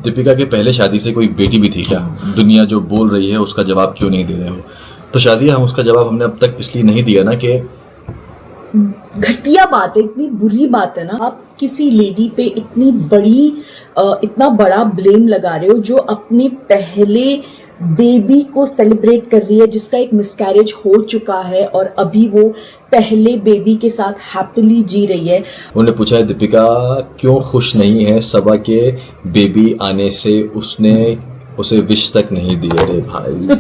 दीपिका के पहले शादी से कोई बेटी भी थी क्या? दुनिया जो बोल रही है उसका जवाब क्यों नहीं दे रहे हो? तो शाजिया, हम उसका जवाब हमने अब तक इसलिए नहीं दिया ना कि घटिया बात है, इतनी बुरी बात है ना। आप किसी लेडी पे इतना बड़ा ब्लेम लगा रहे हो जो अपने पहले बेबी को सेलिब्रेट कर रही है, जिसका एक मिसकैरेज हो चुका है और अभी वो पहले बेबी के साथ हैप्पीली जी रही है। उन्होंने पूछा है दीपिका क्यों खुश नहीं है सबा के बेबी आने से, उसने उसे विश तक नहीं दी। अरे भाई,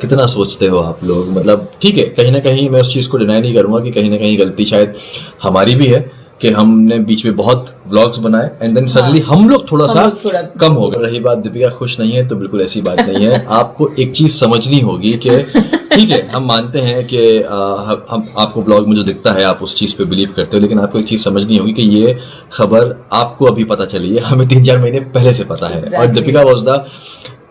कितना सोचते हो आप लोग। मतलब ठीक है, कहीं ना कहीं मैं उस चीज़ को डिनाई नहीं करूंगा कि कहीं ना कहीं गलती शायद हमारी भी है कि हमने बीच में बहुत व्लॉग्स बनाए एंड देन सडनली हम लोग थोड़ा कम हो गए। रही बात दीपिका खुश नहीं है, तो बिल्कुल ऐसी बात नहीं है। आपको एक चीज समझनी होगी कि ठीक है, हम मानते हैं कि हम आपको व्लॉग में जो दिखता है आप उस चीज पे बिलीव करते हो, लेकिन आपको एक चीज समझनी होगी कि ये खबर आपको अभी पता चली है, हमें 3-4 महीने पहले से पता है। और Deepika was the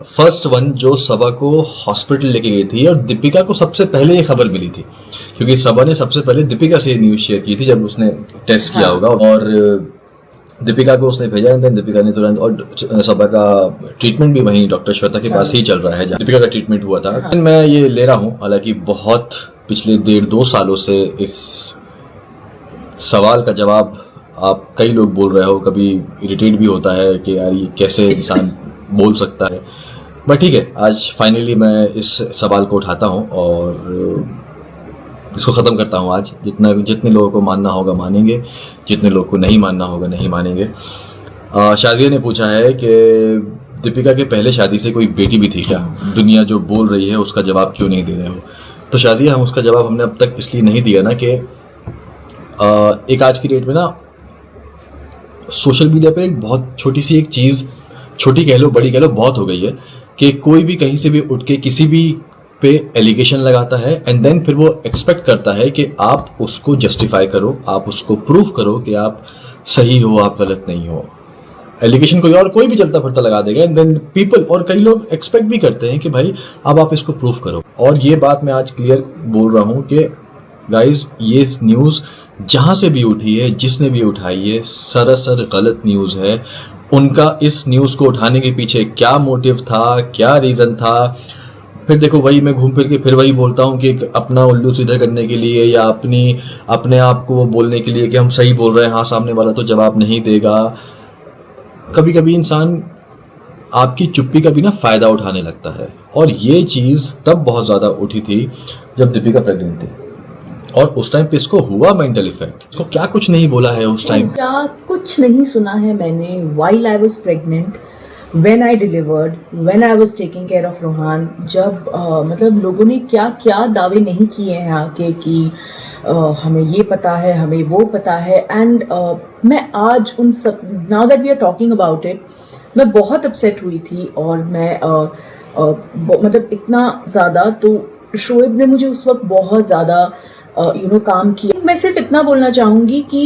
first one जो सबा को हॉस्पिटल लेके गई थी और दीपिका को सबसे पहले ये खबर मिली थी, क्योंकि सबा ने सबसे पहले दीपिका से न्यूज शेयर की थी जब उसने टेस्ट किया होगा और दीपिका को उसने भेजा। देन दीपिका ने तुरंत, और सबा का ट्रीटमेंट भी वहीं डॉक्टर श्वेता के पास ही चल रहा है जहाँ दीपिका का ट्रीटमेंट हुआ था। मैं ये ले रहा हूँ, हालांकि बहुत पिछले 1.5-2 सालों से इस सवाल का जवाब आप कई लोग बोल रहे हो, कभी इरिटेट भी होता है कि यार ये कैसे इंसान बोल सकता है। बट ठीक है, आज फाइनली मैं इस सवाल को उठाता हूँ और इसको ख़त्म करता हूँ। आज जितने लोगों को मानना होगा मानेंगे, जितने लोगों को नहीं मानना होगा नहीं मानेंगे। शाजिया ने पूछा है कि दीपिका के पहले शादी से कोई बेटी भी थी क्या? दुनिया जो बोल रही है उसका जवाब क्यों नहीं दे रहे हो? तो शाजिया, हम उसका जवाब हमने अब तक इसलिए नहीं दिया ना कि एक आज की डेट में ना सोशल मीडिया पे एक बहुत छोटी सी एक चीज़, छोटी कह लो बड़ी कह लो, बहुत हो गई है कि कोई भी कहीं से भी उठ के किसी भी पे एलिगेशन लगाता है एंड देन फिर वो एक्सपेक्ट करता है कि आप उसको जस्टिफाई करो, आप उसको प्रूफ करो कि आप सही हो, आप गलत नहीं हो। एलिगेशन कोई भी चलता फिरता लगा देगा एंड देन पीपल, और कई लोग एक्सपेक्ट भी करते हैं कि भाई अब आप इसको प्रूफ करो। और ये बात मैं आज क्लियर बोल रहा हूं कि गाइज, ये न्यूज़ जहां से भी उठी है, जिसने भी उठाई है, सरासर गलत न्यूज़ है। उनका इस न्यूज़ को उठाने के पीछे क्या मोटिव था, क्या रीज़न था, फिर देखो वही मैं घूम फिर के फिर वही बोलता हूँ कि अपना उल्लू सीधा करने के लिए या अपने आप को बोलने के लिए कि हम सही बोल रहे हैं, हाँ सामने वाला तो जवाब नहीं देगा। कभी कभी इंसान आपकी चुप्पी का भी ना फायदा उठाने लगता है, और ये चीज़ तब बहुत ज़्यादा उठी थी जब दीपिका प्रेग्नेंट थी और उस टाइम पे इसको हुआ मेंटल इफेक्ट। इसको क्या कुछ नहीं बोला है उस टाइम, क्या कुछ नहीं सुना है मैंने। While I was pregnant, when I delivered, when I was taking care of Rohan, जब मतलब लोगों ने क्या क्या दावे नहीं किए हैं आके कि हमें ये पता है, हमें वो पता है। एंड मैं आज उन सब, now that we are talking about it, मैं बहुत अपसेट हुई थी। और मैं मतलब इतना ज़्यादा, तो शोएब ने मुझे उस वक्त बहुत ज़्यादा काम किया। मैं सिर्फ इतना बोलना चाहूँगी कि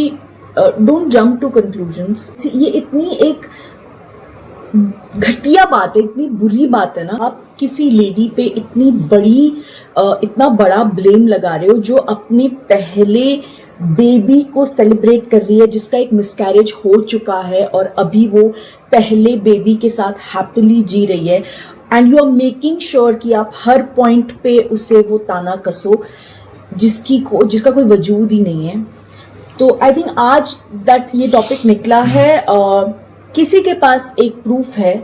डोंट जंप टू कंक्लूजन्स। ये इतनी एक घटिया बात है, इतनी बुरी बात है ना। आप किसी लेडी पे इतना बड़ा ब्लेम लगा रहे हो जो अपने पहले बेबी को सेलिब्रेट कर रही है, जिसका एक मिसकैरेज हो चुका है और अभी वो पहले बेबी के साथ हैप्पीली जी रही है। And you are making sure कि आप हर पॉइंट पे उसे वो ताना कसो जिसका कोई वजूद ही नहीं है। तो आई थिंक आज दैट ये टॉपिक निकला है, किसी के पास एक प्रूफ है,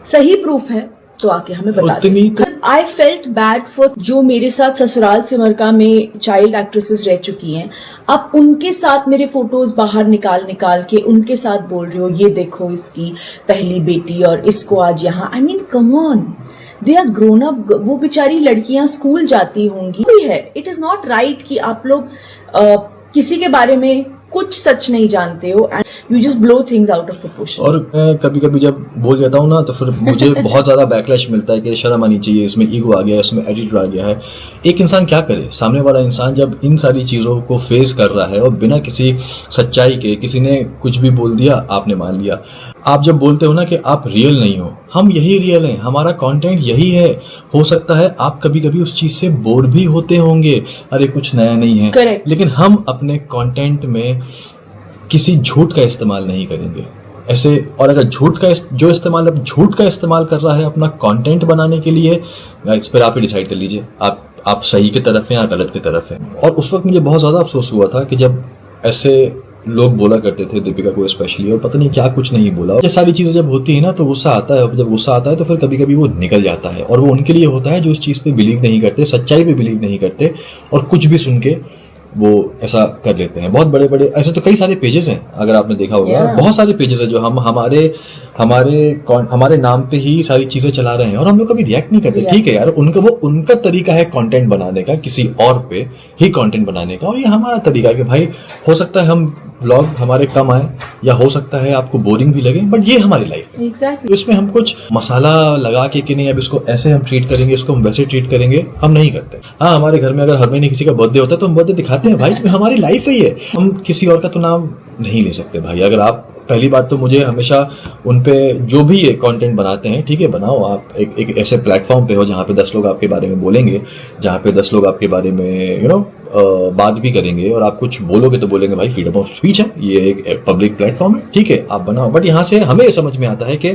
सही प्रूफ है, तो आके हमें बता दे। आई फेल्ट बैड फॉर जो मेरे साथ ससुराल सिमरका में चाइल्ड एक्ट्रेसेस रह चुकी हैं। आप उनके साथ मेरे फोटोज बाहर निकाल के उनके साथ बोल रहे हो ये देखो इसकी पहली बेटी और इसको आज यहाँ। I mean come on, they are grown up. वो बेचारी लड़कियां स्कूल जाती होंगी है। इट इज नॉट राइट कि आप लोग किसी के बारे में कुछ सच नहीं जानते हो and you just blow things out of proportion. और मैं कभी कभी जब बोल जाता हूँ ना तो फिर मुझे बहुत ज्यादा बैकलैश मिलता है कि शर्म आनी चाहिए, इसमें ईगो आ गया है, इसमें एटीट्यूड आ गया है। एक इंसान क्या करे, सामने वाला इंसान जब इन सारी चीज़ों को फेस कर रहा है और बिना किसी सच्चाई के, किसी ने कुछ भी बोल दिया आपने मान लिया। आप जब बोलते हो ना कि आप रियल नहीं हो, हम यही रियल हैं, हमारा कंटेंट यही है। हो सकता है आप कभी कभी उस चीज से बोर भी होते होंगे, अरे कुछ नया नहीं है। Correct. लेकिन हम अपने कंटेंट में किसी झूठ का इस्तेमाल नहीं करेंगे। ऐसे, और अगर जो इस्तेमाल अब झूठ का इस्तेमाल कर रहा है अपना कंटेंट बनाने के लिए, इस पर आप ही डिसाइड कर लीजिए, आप सही की तरफ हैं या गलत की तरफ हैं। और उस वक्त मुझे बहुत ज़्यादा अफसोस हुआ था कि जब ऐसे लोग बोला करते थे दीपिका को स्पेशली, और पता नहीं क्या कुछ नहीं बोला। ये सारी चीज़ें जब होती है ना तो गुस्सा आता है, जब गुस्सा आता है तो फिर कभी कभी वो निकल जाता है, और वो उनके लिए होता है जो इस चीज़ पे बिलीव नहीं करते, सच्चाई पे बिलीव नहीं करते, और कुछ भी सुन के वो ऐसा कर लेते हैं। बहुत बड़े बड़े ऐसे तो कई सारे पेजेस हैं, अगर आपने देखा होगा, बहुत सारे पेजेस हैं जो हमारे नाम पे ही सारी चीजें चला रहे हैं, और हम लोग कभी रिएक्ट नहीं करते। ठीक है यार, उनका तरीका है कंटेंट बनाने का, किसी और पे ही कंटेंट बनाने का, और ये हमारा तरीका है कि भाई हो सकता है हम व्लॉग हमारे कम आए, या हो सकता है आपको बोरिंग भी लगे, बट ये हमारी लाइफ है। Exactly. तो इसमें हम कुछ मसाला लगा के कि नहीं अब इसको ऐसे हम ट्रीट करेंगे, इसको हम वैसे ट्रीट करेंगे, हम नहीं करते। हाँ, हमारे घर में अगर हर महीने किसी का बर्थडे होता है तो हम बर्थडे दिखाते हैं भाई, हमारी लाइफ है ये, हम किसी और का तो नाम नहीं ले सकते भाई। अगर आप, पहली बात तो मुझे हमेशा उन पे जो भी ये कंटेंट बनाते हैं, ठीक है बनाओ, आप एक ऐसे प्लेटफॉर्म पे हो जहाँ पे 10 लोग आपके बारे में बोलेंगे, जहाँ पे 10 लोग आपके बारे में बात भी करेंगे, और आप कुछ बोलोगे तो बोलेंगे भाई फ्रीडम ऑफ स्पीच है, ये एक पब्लिक प्लेटफॉर्म है, ठीक है आप बनाओ। बट यहाँ से हमें समझ में आता है कि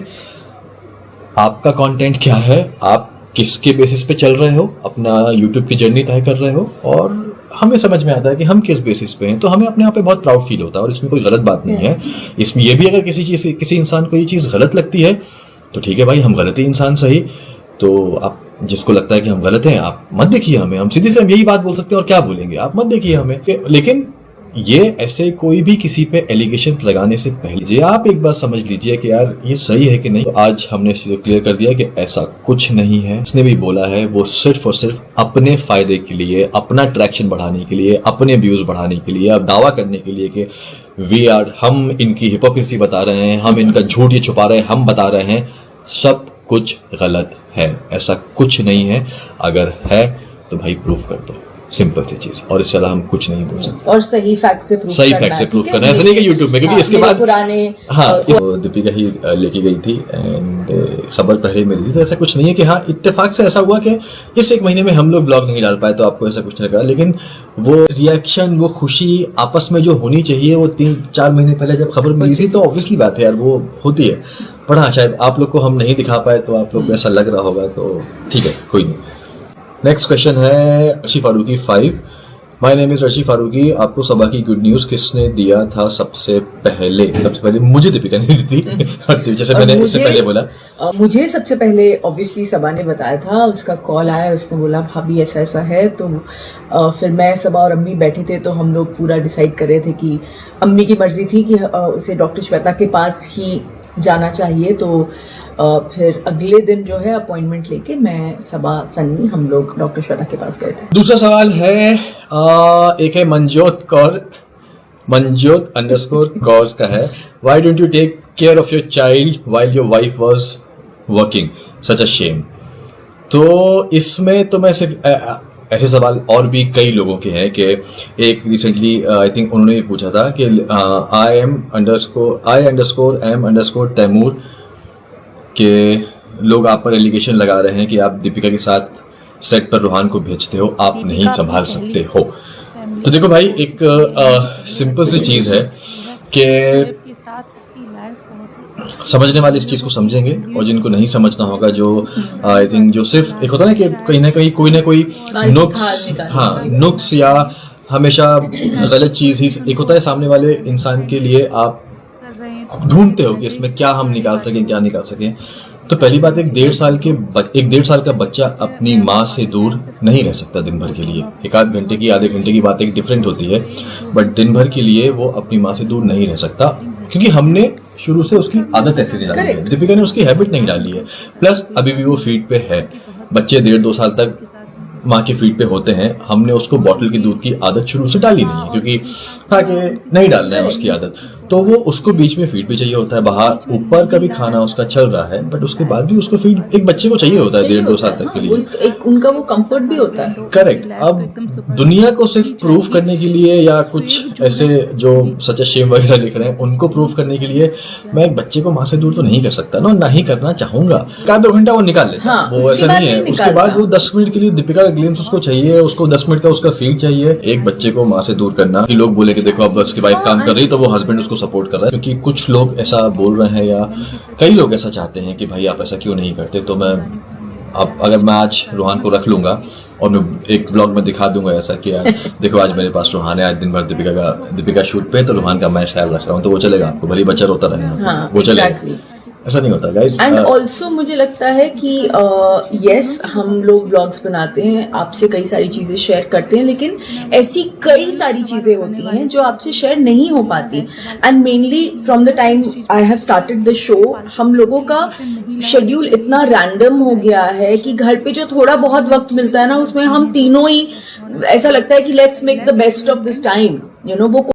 आपका कंटेंट क्या है, आप किसके बेसिस पे चल रहे हो, अपना यूट्यूब की जर्नी तय कर रहे हो, और हमें समझ में आता है कि हम किस बेसिस पे हैं, तो हमें अपने आप पे बहुत प्राउड फील होता है, और इसमें कोई गलत बात नहीं है। इसमें ये भी अगर किसी इंसान को ये चीज़ गलत लगती है तो ठीक है भाई, हम गलत ही इंसान सही। तो आप जिसको लगता है कि हम गलत हैं, आप मत देखिए हमें, हम सीधे से हम यही बात बोल सकते हैं, और क्या बोलेंगे, आप मत देखिए हमें। लेकिन ये ऐसे कोई भी किसी पे एलिगेशन लगाने से पहले आप एक बार समझ लीजिए कि यार ये सही है कि नहीं। तो आज हमने इस चीज़ को क्लियर कर दिया कि ऐसा कुछ नहीं है। इसने भी बोला है वो सिर्फ और सिर्फ अपने फायदे के लिए, अपना ट्रैक्शन बढ़ाने के लिए, अपने व्यूज बढ़ाने के लिए, अब दावा करने के लिए कि हम इनकी हिपोक्रेसी बता रहे हैं, हम इनका झूठ ये छुपा रहे हैं, हम बता रहे हैं, सब कुछ गलत है। ऐसा कुछ नहीं है, अगर है तो भाई प्रूफ कर दो, सिंपल सी चीज, और इससे ज्यादा हम कुछ नहीं बोल सकते। और सही फैक्ट से प्रूफ करना है, ऐसा नहीं कि यूट्यूब में, क्योंकि इसके बाद पुराने दीपिका ही लेके गई थी, एंड खबर पहले मिली थी, तो ऐसा कुछ नहीं है कि हाँ इत्तेफाक से ऐसा हुआ कि इस एक महीने में हम लोग ब्लॉग नहीं डाल पाए तो आपको ऐसा कुछ नहीं लगा। लेकिन वो रिएक्शन, वो खुशी आपस में जो होनी चाहिए, वो 3-4 महीने पहले जब खबर मिली थी, तो ऑब्वियसली बात है यार वो होती है। पर हाँ, शायद आप लोग को हम नहीं दिखा पाए तो आप लोग को ऐसा लग रहा होगा, तो ठीक है, कोई नहीं। नेक्स्ट क्वेश्चन है रशी फारूकी 5। माय नेम इज रशी फारूकी। आपको सबा की गुड न्यूज किसने दिया था सबसे पहले? सबसे पहले मुझे दीपिका ने दी थी, जैसे मैंने इससे पहले बोला। मुझे सबसे पहले ऑब्वियसली सबा ने बताया था, उसका कॉल आया, उसने बोला भाभी ऐसा ऐसा है, तो फिर मैं, सबा और अम्मी बैठे थे, तो हम लोग पूरा डिसाइड कर रहे थे कि अम्मी की मर्जी थी कि उसे डॉक्टर श्वेता के पास ही जाना चाहिए। तो फिर अगले दिन जो है अपॉइंटमेंट लेके मैं, सबा, सन्नी, हम लोग डॉक्टर श्वेता के पास गए थे। दूसरा सवाल है, एक है मंजोत _कौर का है, why don't you take care of your child while your wife was working, such a shame. तो इसमें तो मैं सिर्फ ऐसे सवाल और भी कई लोगों के हैं कि एक रिसेंटली आई थिंक उन्होंने भी पूछा था कि I_am_तैमूर के लोग आप पर एलिगेशन लगा रहे हैं कि आप दीपिका के साथ सेट पर रूहान को भेजते हो, आप नहीं संभाल सकते हो। तो देखो भाई, एक सिंपल सी चीज है कि समझने वाले इस चीज को समझेंगे, और जिनको नहीं समझना होगा, जो आई थिंक जो सिर्फ एक होता है ना कि कहीं ना कहीं कोई ना कोई नुक्स या हमेशा गलत चीज ही एक होता है सामने वाले इंसान के लिए, आप ढूंढते हो कि इसमें क्या हम निकाल सकें, क्या निकाल सकें। तो पहली बात, एक 1.5 साल का बच्चा अपनी माँ से दूर नहीं रह सकता दिन भर के लिए। एक आध घंटे की, आधे घंटे की बात एक डिफरेंट होती है, बट दिन भर के लिए वो अपनी माँ से दूर नहीं रह सकता, क्योंकि हमने शुरू से उसकी आदत ऐसी नहीं डाली है, दीपिका ने उसकी हैबिट नहीं डाली है। प्लस अभी भी वो फीड पे है, बच्चे 1.5-2 साल तक माँ के फीड पे होते हैं, हमने उसको बॉटल की दूध की आदत शुरू से डाली नहीं है, क्योंकि ताकि नहीं डालना है उसकी आदत, तो वो उसको बीच में फीड भी चाहिए होता है। बाहर ऊपर का भी खाना उसका चल रहा है, बट उसके बाद भी उसको फीड एक बच्चे को चाहिए होता है 1.5-2 साल तक के लिए, एक उनका वो कंफर्ट भी होता है। करेक्ट। अब दुनिया को सिर्फ प्रूफ करने के लिए, या कुछ ऐसे जो सच शेम वगैरह लिख रहे हैं उनको प्रूफ करने के लिए, मैं एक बच्चे को माँ से दूर तो नहीं कर सकता ना ही करना चाहूंगा। 1-2 घंटा वो निकाल लेता, वो ऐसा नहीं है। उसके बाद वो 10 मिनट के लिए दीपिका का ग्लिम्स उसको चाहिए, उसको 10 मिनट का उसका फीड चाहिए। एक बच्चे को माँ से दूर करना, कि लोग बोले कि कि देखो अब उसकी वाइफ काम कर रही है तो वो हस्बैंड उसको सपोर्ट कर रहा है, क्योंकि कुछ लोग ऐसा बोल रहे हैं या कई लोग ऐसा चाहते हैं कि भाई आप ऐसा क्यों नहीं करते। तो मैं अब अगर मैं आज रूहान को रख लूंगा और मैं एक ब्लॉग में दिखा दूंगा ऐसा कि यार देखो आज मेरे पास रूहान है, आज दिन भर दीपिका शूट पे, तो रूहान का मैं ख्याल रख रहा हूँ, तो वो चलेगा आपको, भले बच्चा रोता रहे हाँ, वो चलेगा। exactly. ऐसा नहीं होता गाइस। एंड ऑल्सो मुझे लगता है कि यस हम लोग व्लॉग्स बनाते हैं, आपसे कई सारी चीजें शेयर करते हैं, लेकिन ऐसी कई सारी चीजें होती हैं जो आपसे शेयर नहीं हो पाती। And mainly from the time I have started the show, हम लोगों का शेड्यूल इतना रैंडम हो गया है कि घर पे जो थोड़ा बहुत वक्त मिलता है ना, उसमें हम तीनों ही ऐसा लगता है कि let's make the best of this time, you know. वो